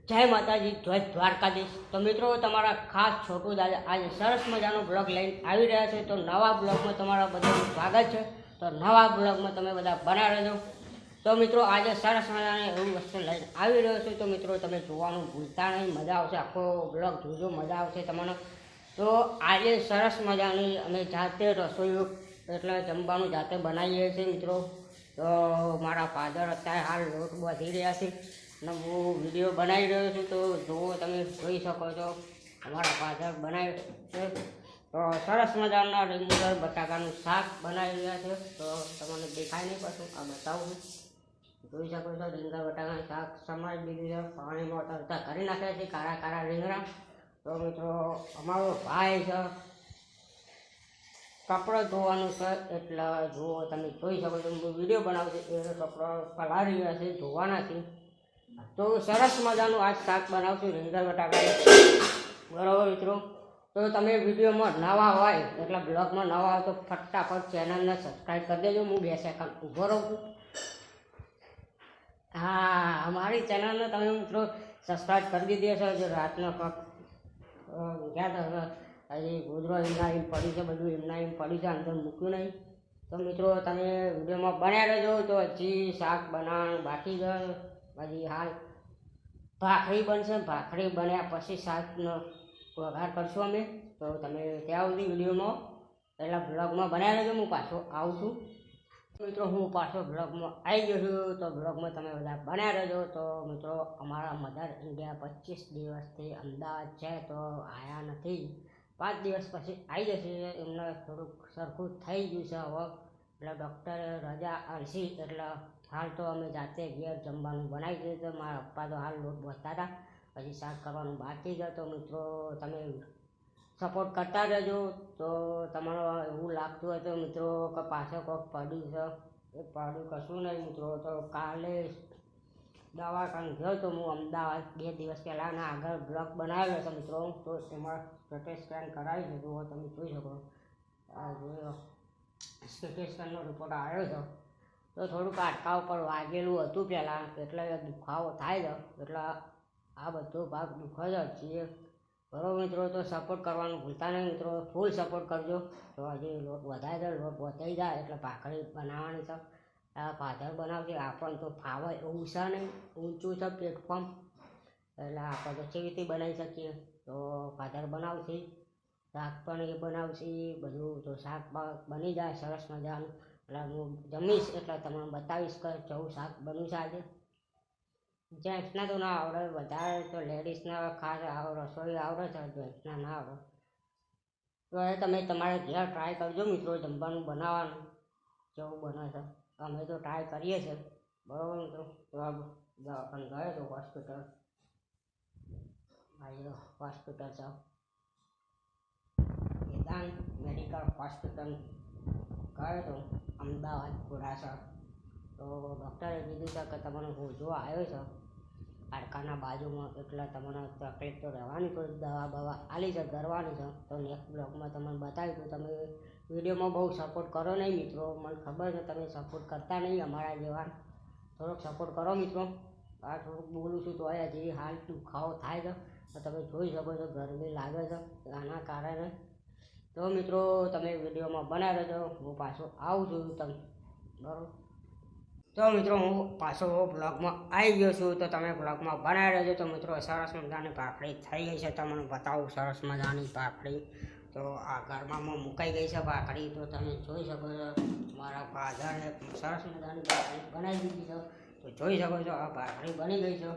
જય માતાજી, જય દ્વારકાધીશ। તો મિત્રો, તમારા ખાસ છોટું દાદા આજે સરસ મજાનો બ્લોગ લઈને આવી રહ્યા છે। તો નવા બ્લોગમાં તમારા બધાનું સ્વાગત છે। તો નવા બ્લોગમાં તમે બધા બના રહેજો। તો મિત્રો, આજે સરસ મજાની એવી વસ્તુ લઈને આવી રહ્યો છું। તો મિત્રો, તમે જોવાનું ભૂલતા નહીં, મજા આવશે। આખો બ્લોગ જોજો, મજા આવશે તમને। તો આજે સરસ મજાની અમે જાતે રસોઈ એટલે જમવાનું જાતે બનાવીએ છીએ મિત્રો। તો મારા ફાધર અત્યારે હાલ લોટ બાંધી રહ્યા છે અને હું વિડીયો બનાવી રહ્યો છું। તો જુઓ, તમે જોઈ શકો છો અમારા ફાધર બનાવે છે। તો સરસ મજાના રીંગણ બટાકાનું શાક બનાવી રહ્યા છે। તો તમને દેખાય નહીં, પાછું આ બતાવું છું। જોઈ શકો છો રીંગણ બટાકાનું શાક સમારી દીધું છે, પાણીમાં તરતા કરી નાખ્યા છે કાળા કાળા રીંગણા। તો મિત્રો, અમારો ભાઈ છે કપડાં ધોવાનું છે, એટલે જુઓ તમે જોઈ શકો છો હું વિડીયો બનાવું છું। એ કપડાં પલાળી રહ્યા છે, ધોવાના છે। તો સરસ મજાનું આજ શાક બનાવશું રીંગણ બટાકાનું, બરાબર મિત્રો। તો તમે વિડીયોમાં નવા હોય એટલે બ્લોગમાં નવા હોય તો ફટાફટ ચેનલને સબસ્ક્રાઈબ કરી દેજો। હું 2 સેકન્ડ ઊભો રહું છું। હા, અમારી ચેનલને તમે મિત્રો સબસ્ક્રાઈબ કરી દીધી હશે। જો રાતનો ગયા હતા હજી ગોદરો એમના એમ પડી છે, બધું એમના એમ પડી છે, અંદર મૂક્યું નહીં। તો મિત્રો, તમે વિડીયોમાં બન્યા રહેજો। તો હજી શાક બનાવવાનું બાકી છે, હજી હાલ ભાખરી બનશે, ભાખરી બન્યા પછી શાકનો વઘાર કરશું અમે। તો તમે ત્યાં સુધી વિડીયોમાં પહેલાં બ્લોગમાં બનાવી રહેજો, હું પાછો આવું છું મિત્રો। હું પાછો બ્લોગમાં આવી ગયો છું। તો બ્લોગમાં તમે બધા બનાવી રહેજો। તો મિત્રો, અમારા મધર ઇન્ડિયા 25 દિવસથી અમદાવાદ છે, તો આવ્યા નથી। 5 દિવસ પછી આવી જશે। એમને થોડુંક સરખું થઈ ગયું છે હવે, એટલે ડૉક્ટરે રજા આપી, એટલે હાલ તો અમે જાતે ઘેર જમવાનું બનાવી દઈએ। તો મારા પપ્પા તો હાલ લોટ બાંધતા હતા, પછી શાક કરવાનું બાકી છે। તો મિત્રો, તમે સપોર્ટ કરતા રહેજો। તો તમારો એવું લાગતું હોય તો મિત્રો કે પાછળ કોઈક પડ્યું છે, એ પડ્યું કશું નહીં મિત્રો। તો કાલે દવાખાને ગયો તો હું અમદાવાદ 2 દિવસ પહેલાં, આગળ બ્લોગ બનાવેલો છે મિત્રો। તો એમાં સીટી સ્કેન કરાવી દીધું, તમે જોઈ શકો। આ જોયો સીટી સ્કેનનો રિપોર્ટ આવ્યો છે। તો થોડુંક હાડકા ઉપર વાગેલું હતું પહેલાં, એટલે દુખાવો થાય છે, એટલે આ બધો ભાગ દુખે છે। બરાબર મિત્રો, તો સપોર્ટ કરવાનું ભૂલતા નહીં મિત્રો, ફૂલ સપોર્ટ કરજો। તો હજી લોટ વધારે છે, લોટ વધાઈ જાય એટલે ભાખરી બનાવવાની છે। આ ફાધર બનાવશે, આપણને તો ફાવે એવું છે નહીં, ઊંચું છે પ્લેટફોર્મ, એટલે આપણે તો કેવી રીતે બનાવી શકીએ। તો ફાધર બનાવશે, શાક પણ એ બનાવશે બધું। તો શાક બની જાય સરસ મજાનું, એટલે હું જમીશ એટલે તમને બતાવીશ કે કેવું શાક બન્યું છે આજે। જેન્ટ્સને તો ના આવડે, વધારે તો લેડીઝને ખાસ રસોઈ આવડે છે, જેન્ટ્સને ના આવડે। તો એ તમે તમારે ઘેર ટ્રાય કરજો મિત્રો, જમવાનું બનાવવાનું કેવું બને છે। અમે તો ટ્રાય કરીએ છીએ, બરાબર મિત્રો। તો દવાખાને ગયો તો હોસ્પિટલ, ભાઈ હોસ્પિટલ છે વેદાંત મેડિકલ હોસ્પિટલ ગયો તો અમદાવાદ ઘોડાસર। તો ડૉક્ટરે કીધું છે કે તમને હોજો આવ્યો છે હાડકાના બાજુમાં, એટલે તમને તકલીફ તો રહેવાની, કોઈ દવા બવા આલી છે, કરવાની છે। તો નેક્સ્ટ બ્લોગમાં તમને બતાવ્યું તો તમે વિડીયોમાં બહુ સપોર્ટ કરો નહીં મિત્રો, મને ખબર છે તમે સપોર્ટ કરતા નહીં અમારા જેવા, થોડોક સપોર્ટ કરો મિત્રો। આ થોડુંક બોલું છું તો હજી હાલ દુખાવો થાય છે, તો તમે જોઈ શકો છો ગરમી લાગે છે આના કારણે। તો મિત્રો, તમે વિડીયોમાં બનાવી રહેજો, હું પાછો આવું છું તમે, બરાબર। તો મિત્રો, હું પાછો બ્લોગમાં આવી ગયો છું। તો તમે બ્લોગમાં બનાવી રહેજો। તો મિત્રો, સરસ મજાની ભાખરી થઈ ગઈ છે, તમને બતાવું સરસ મજાની ભાખરી। તો આ ગરમામાં મુકાઈ ગઈ છે ભાખરી, તો તમે જોઈ શકો છો મારા ફાધરે સરસ મજાની ભાખરી બનાવી દીધી છે। તો જોઈ શકો છો આ ભાખરી બની ગઈ છે।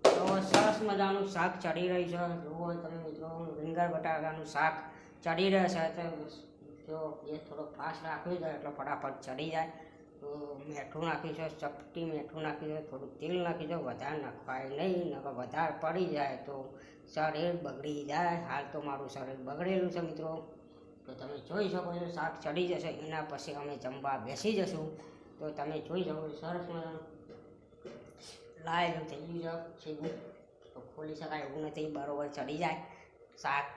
તો સરસ મજાનું શાક ચડી રહ્યું છે, જુઓ તમે મિત્રો, રીંગણ બટાકાનું શાક ચડી રહે છે। તો એ થોડોક ફાસ્ટ રાખ્યું છે એટલે ફટાફટ ચડી જાય। તો મીઠું નાખ્યું છે, ચપટી મીઠું નાખ્યું છે, થોડુંક તેલ નાખ્યું છે, વધારે નાખવાય નહીં, નકર વધારે પડી જાય તો શરીર બગડી જાય। હાલ તો મારું શરીર બગડેલું છે મિત્રો। તો તમે જોઈ શકો છો શાક ચડી જશે, એના પછી અમે જમવા બેસી જશું। તો તમે જોઈ શકો છો સરસ મજાનું લાયેલું થઈ ગયું છે સીધું, તો ખોલી શકાય એવું નથી, બરાબર ચડી જાય શાક।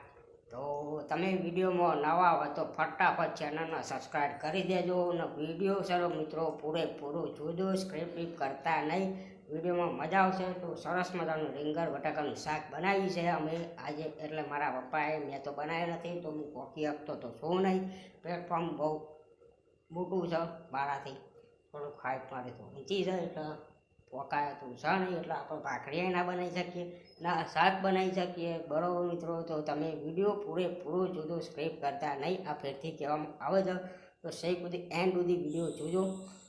તો તમે વિડીયોમાં નવા હોય તો ફટાફટ ચેનલને સબસ્ક્રાઈબ કરી દેજો, અને વિડીયો સર મિત્રો પૂરેપૂરો જોજો, સ્ક્રિપ્ટ કરતા નહીં, વિડીયોમાં મજા આવશે. તો સરસ મજાનું રીંગણ બટાકાનું શાક બનાવ્યું છે અમે આજે. એટલે મારા પપ્પાએ, મેં તો બનાવ્યું નથી, તો હું પોકી આપતો તો શું નહીં. પ્લેટફોર્મ બહુ મોટું છે, બારાથી થોડુંક હાઈટ મારે તો ઊંચી છે, એટલે પોકાય તો છે નહીં, એટલે આપણે ભાખરીએ ના બનાવી શકીએ, ના શાક બનાવી શકીએ. બરાબર મિત્રો, તો તમે વિડીયો પૂરેપૂરો જોજો, સ્ક્રિપ કરતા નહીં. આ ફેરથી કહેવામાં આવે છે તો સહી સુધી એન્ડ સુધી વિડીયો જોજો.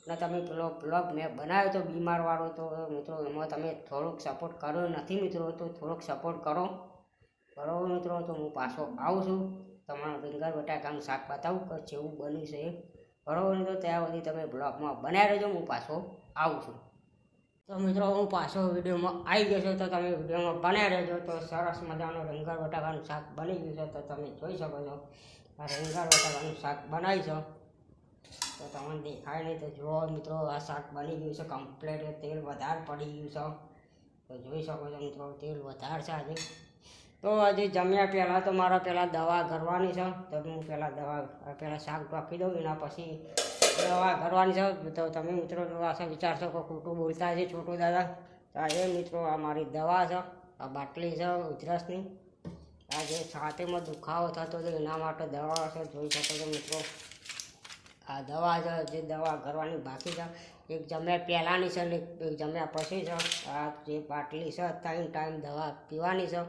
ને તમે પેલો બ્લોગ મેં બનાવ્યો તો બીમારવાળો, તો મિત્રો એમાં તમે થોડોક સપોર્ટ કર્યો નથી મિત્રો, તો થોડોક સપોર્ટ કરો. બરાબર મિત્રો, તો હું પાછો આવું છું, તમારા રીંગણ બટાકાનું શાક બતાવું કે જેવું બન્યું છે એ. બરાબર મિત્રો, ત્યાં સુધી તમે બ્લોગમાં બનાવી રહેજો, હું પાછો આવું છું. તો મિત્રો હું પાછો વિડીયોમાં આવી ગયો છું, તો તમે વિડીયોમાં બનાવી રહેજો. તો સરસ મજાનું રીંગણ બટાકાનું શાક બની ગયું છે, તો તમે જોઈ શકો છો. આ રીંગણ બટાકાનું શાક બનાવી છો તો તમને દેખાય નહીં, તો જુઓ મિત્રો, આ શાક બની ગયું છે કમ્પ્લીટ. તેલ વધારે પડી ગયું છે, તો જોઈ શકો છો મિત્રો, તેલ વધારે છે આજે. તો હજી જમ્યા પહેલાં તો મારે પહેલાં દવા કરવાની છે, તો હું પહેલાં શાક ઢોકી દઉં, એના પછી દવા કરવાની છે. તો તમે મિત્રો આશા વિચારશો કે ખોટું બોલતા છે છોટું દાદા. તો એ મિત્રો આ મારી દવા છે, આ બાટલી છે ઉધરસની. આ જે છાતીમાં દુખાવો થતો હતો એના માટે દવા છે, જોઈ શકો છો મિત્રો. આ દવા છે, જે દવા કરવાની બાકી છે, એક જમ્યા પહેલાંની છે ને એક જમ્યા પછી છે. આ જે બાટલી છે 3 ટાઈમ દવા પીવાની છે,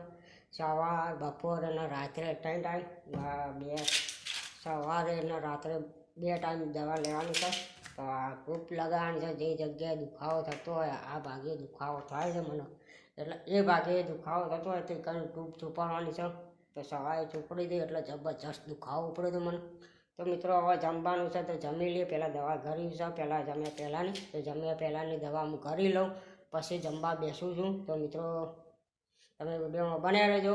સવાર બપોર અને રાત્રે 3 ટાઈમ. સવારે અને રાત્રે 2 ટાઈમ દવા લેવાની છે. તો આ ધૂપ લગાવવાની છે, જે જગ્યાએ દુખાવો થતો હોય, આ ભાગે દુખાવો થાય છે મને, એટલે એ ભાગે દુખાવો થતો હોય તે કંઈ ધૂપ છુપાડવાની છે. તો સવારે ચોપડી દે એટલે જબરજસ્ત દુખાવો ઉપડે તો મને. તો મિત્રો હવે જમવાનું છે, તો જમી લઈએ. પહેલાં દવા કરી છે, પહેલાં જમ્યા પહેલાંની. તો જમ્યા પહેલાંની દવા હું કરી લઉં, પછી જમવા બેસું છું. તો મિત્રો તમે વિડીયોમાં બનાવી રહેજો,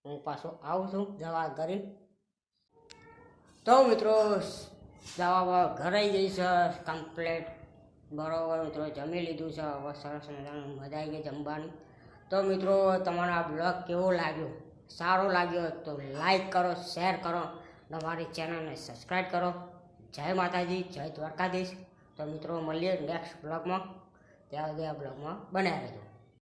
હું પાછો આવું છું દવા કરી. તો મિત્રો દવા ઘરે જઈશ કમ્પ્લેટ. બરાબર મિત્રો, જમી લીધું છે, હવે સરસ મજાનું મજા આવી ગઈ જમવાની. તો મિત્રો તમારો આ બ્લોગ કેવો લાગ્યો? સારો લાગ્યો તો લાઈક કરો, શેર કરો, અમારી ચેનલને સબસ્ક્રાઈબ કરો. જય માતાજી, જય દ્વારકાધીશ. તો મિત્રો મળીએ નેક્સ્ટ બ્લોગમાં, ત્યાં સુધી આ બ્લોગમાં બનાવી રહેજો.